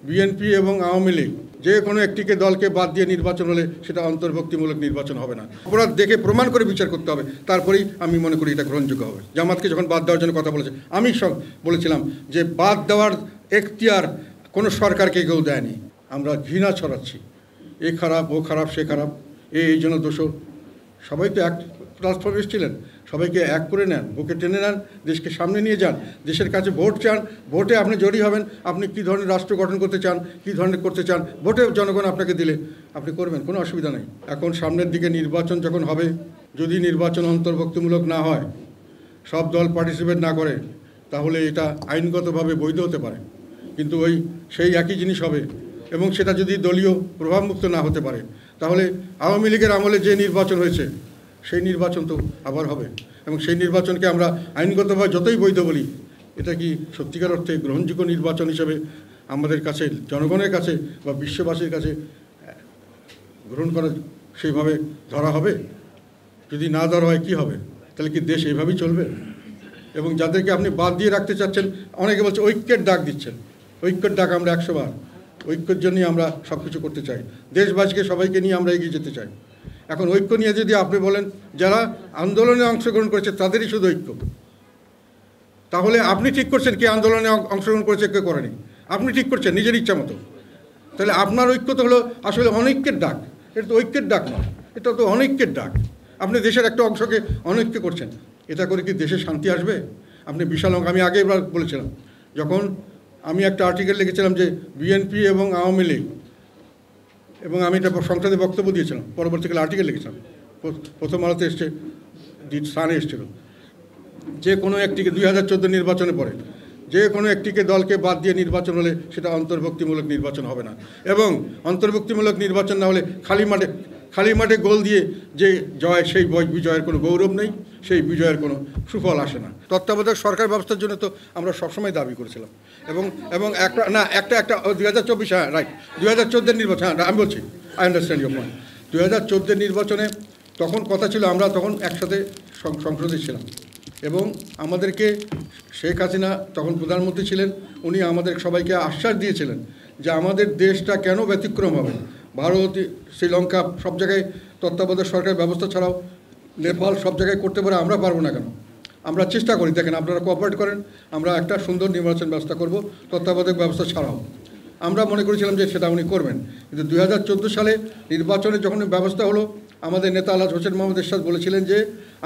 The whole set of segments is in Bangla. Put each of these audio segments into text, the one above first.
বিএনপি এবং আওয়ামী লীগ যে কোনো একটিকে দলকে বাদ দিয়ে নির্বাচন হলে সেটা অন্তর্ভুক্তিমূলক নির্বাচন হবে না। অপরাধ দেখে প্রমাণ করে বিচার করতে হবে, তারপরেই আমি মনে করি এটা গ্রহণযোগ্য হবে। জামাতকে যখন বাদ দেওয়ার জন্য কথা বলেছে, আমি সব বলেছিলাম যে বাদ দেওয়ার এখতিয়ার কোনো সরকারকে কেউ দেয়নি। আমরা ঘৃণা ছড়াচ্ছি, এ খারাপ, ও খারাপ, সে খারাপ, এই জন্য দোষর। সবাই তো এক প্ল্যাটফর্মে এসেছিলেন, সবাইকে এক করে নেন, বুকে টেনে নেন, দেশকে সামনে নিয়ে যান, দেশের কাছে ভোট চান, ভোটে আপনি জড়িয়ে হবেন। আপনি কী ধরনের রাষ্ট্র গঠন করতে চান, কী ধরনের করতে চান, ভোটে জনগণ আপনাকে দিলে আপনি করবেন, কোনো অসুবিধা নেই। এখন সামনের দিকে নির্বাচন যখন হবে, যদি নির্বাচন অন্তর্ভুক্তিমূলক না হয়, সব দল পার্টিসিপেট না করে, তাহলে এটা আইনগতভাবে বৈধ হতে পারে, কিন্তু সেই একই জিনিস হবে। এবং সেটা যদি দলীয় প্রভাবমুক্ত না হতে পারে, তাহলে আওয়ামী লীগের আমলে যে নির্বাচন হয়েছে সেই নির্বাচন তো আবার হবে। এবং সেই নির্বাচনকে আমরা আইনগতভাবে যতই বৈধ বলি, এটা কি সত্যিকার অর্থে গ্রহণযোগ্য নির্বাচন হিসেবে আমাদের কাছে, জনগণের কাছে বা বিশ্ববাসীর কাছে গ্রহণ করা সেইভাবে ধরা হবে? যদি না ধরা হয় কী হবে? তাহলে কি দেশ এইভাবেই চলবে? এবং যাদেরকে আপনি বাদ দিয়ে রাখতে চাচ্ছেন, অনেকে বলছে ঐক্যের ডাক দিচ্ছেন। ঐক্যের ডাক আমরা 100 বার, ঐক্যের জন্যই আমরা সব কিছু করতে চাই, দেশবাসীকে সবাইকে নিয়ে আমরা এগিয়ে যেতে চাই। এখন ঐক্য নিয়ে যদি আপনি বলেন যারা আন্দোলনে অংশগ্রহণ করেছে তাদেরই শুধু ঐক্য, তাহলে আপনি ঠিক করছেন কে আন্দোলনে অংশগ্রহণ করেছে, কে করেনি, আপনি ঠিক করছেন নিজের ইচ্ছা মতো। তাহলে আপনার ঐক্য তো হলো আসলে অনৈক্যের ডাক, এটা তো ঐক্যের ডাক নয়, এটা তো অনৈক্যের ডাক। আপনি দেশের একটা অংশকে অনৈক্য করছেন, এটা করে কি দেশে শান্তি আসবে? আপনি বিশাল অঙ্ক, আমি আগেই বলেছিলাম, যখন আমি একটা আর্টিকেল লিখেছিলাম যে বিএনপি এবং আওয়ামী লীগ, এবং আমি এটা সংসদে বক্তব্য দিয়েছিলাম, পরবর্তীকালে আর্টিকেল লিখেছিলাম, প্রথম আলোতে এসছে, সানে এসেছিল, যে কোনো একটিকে 2014 নির্বাচনে পরে যে কোনো একটিকে দলকে বাদ দিয়ে নির্বাচন হলে সেটা অন্তর্ভুক্তিমূলক নির্বাচন হবে না। এবং অন্তর্ভুক্তিমূলক নির্বাচন না হলে খালি মাঠে গোল দিয়ে যে জয়, সেই বিজয়ের কোনো গৌরব নেই, সেই বিজয়ের কোনো সুফল আসে না। তত্ত্বাবধায়ক সরকার ব্যবস্থার জন্য তো আমরা সবসময় দাবি করেছিলাম। এবং একটা 2024, হ্যাঁ রাইট, 2014 নির্বাচন, হ্যাঁ আমি বলছি, আই আন্ডারস্ট্যান্ড ইউর পয়েন্ট। 2014 নির্বাচনে তখন কথা ছিল, আমরা তখন একসাথে সংসদে ছিলাম, এবং আমাদেরকে শেখ হাসিনা তখন প্রধানমন্ত্রী ছিলেন, উনি আমাদের সবাইকে আশ্বাস দিয়েছিলেন যে আমাদের দেশটা কেন ব্যতিক্রম হবে। ভারত, শ্রীলঙ্কা সব জায়গায় তত্ত্বাবধায়ক সরকার ব্যবস্থা ছাড়াও, নেপাল সব জায়গায় করতে পারে, আমরা পারবো না কেন? আমরা চেষ্টা করি, দেখেন আপনারা কোঅপারেট করেন, আমরা একটা সুন্দর নির্বাচন ব্যবস্থা করব তত্ত্বাবধায়ক ব্যবস্থা ছাড়াও। আমরা মনে করেছিলাম যে সেটা উনি করবেন, কিন্তু 2014 সালে নির্বাচনে যখন ব্যবস্থা হলো, আমাদের নেতা আলহাজ হোসেন মোহাম্মদ এরশাদ বলেছিলেন যে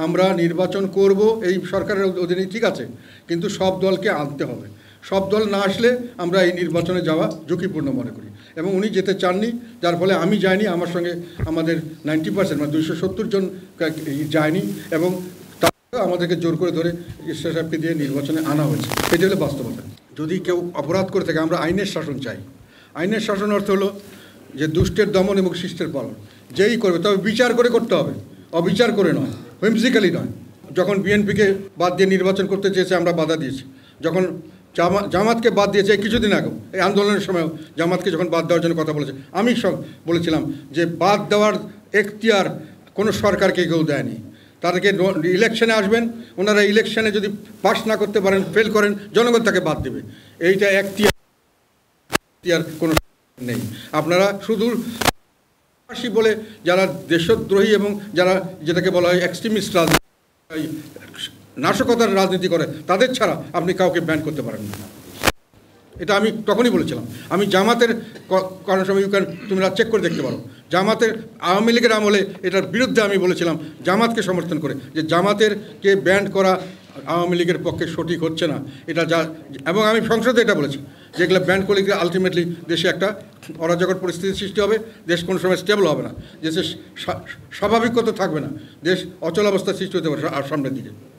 আমরা নির্বাচন করব এই সরকারের অধীনে, ঠিক আছে, কিন্তু সব দলকে আনতে হবে, সব দল না আসলে আমরা এই নির্বাচনে যাওয়া ঝুঁকিপূর্ণ মনে করি। এবং উনি যেতে চাননি, যার ফলে আমি যাইনি, আমার সঙ্গে আমাদের 90% মানে 270 জন যায়নি, এবং আমাদেরকে জোর করে ধরে ঈশ্বর সাহেবকে দিয়ে নির্বাচনে আনা হয়েছে। এটা হলো বাস্তবতা। যদি কেউ অপরাধ করে থাকে, আমরা আইনের শাসন চাই। আইনের শাসন অর্থ হলো যে দুষ্টের দমন এবং শিষ্টের পালন, যেই করবে তবে বিচার করে করতে হবে, অবিচার করে নয়, হুইমসিক্যালি নয়। যখন বিএনপিকে বাদ দিয়ে নির্বাচন করতে চেয়েছে আমরা বাধা দিয়েছি, যখন জামাতকে বাদ দিয়েছে কিছুদিন আগেও, এই আন্দোলনের সময় জামাতকে যখন বাদ দেওয়ার জন্য কথা বলেছে, আমি সব বলেছিলাম যে বাদ দেওয়ার এখতিয়ার কোনো সরকারকে কেউ দেয়নি। তাদেরকে ইলেকশনে আসবেন, ওনারা ইলেকশনে যদি পাস না করতে পারেন, ফেল করেন, জনগণ তাকে বাদ দেবে। এইটা এখতিয়ার কোনো নেই। আপনারা শুধু বলে যারা দেশদ্রোহী এবং যারা যেটাকে বলা হয় এক্সট্রিমিস্ট রাজনীতি, নাশকতার রাজনীতি করে, তাদের ছাড়া আপনি কাউকে ব্যান করতে পারেন না। এটা আমি তখনই বলেছিলাম। আমি জামাতের কারণ সময় তোমরা চেক করে দেখতে পারো, জামাতের আওয়ামী লীগের আমলে এটার বিরুদ্ধে আমি বলেছিলাম, জামাতকে সমর্থন করে, যে জামাতেরকে ব্যান করা আওয়ামী লীগের পক্ষে সঠিক হচ্ছে না, এটা এবং আমি সংসদে এটা বলেছি, যেগুলো ব্যান করলে আলটিমেটলি দেশে একটা অরাজকর পরিস্থিতির সৃষ্টি হবে, দেশ কোনো সময় স্টেবল হবে না, দেশের স্বাভাবিকতা থাকবে না, দেশ অচল অবস্থার সৃষ্টি হতে পারে সামনের দিকে।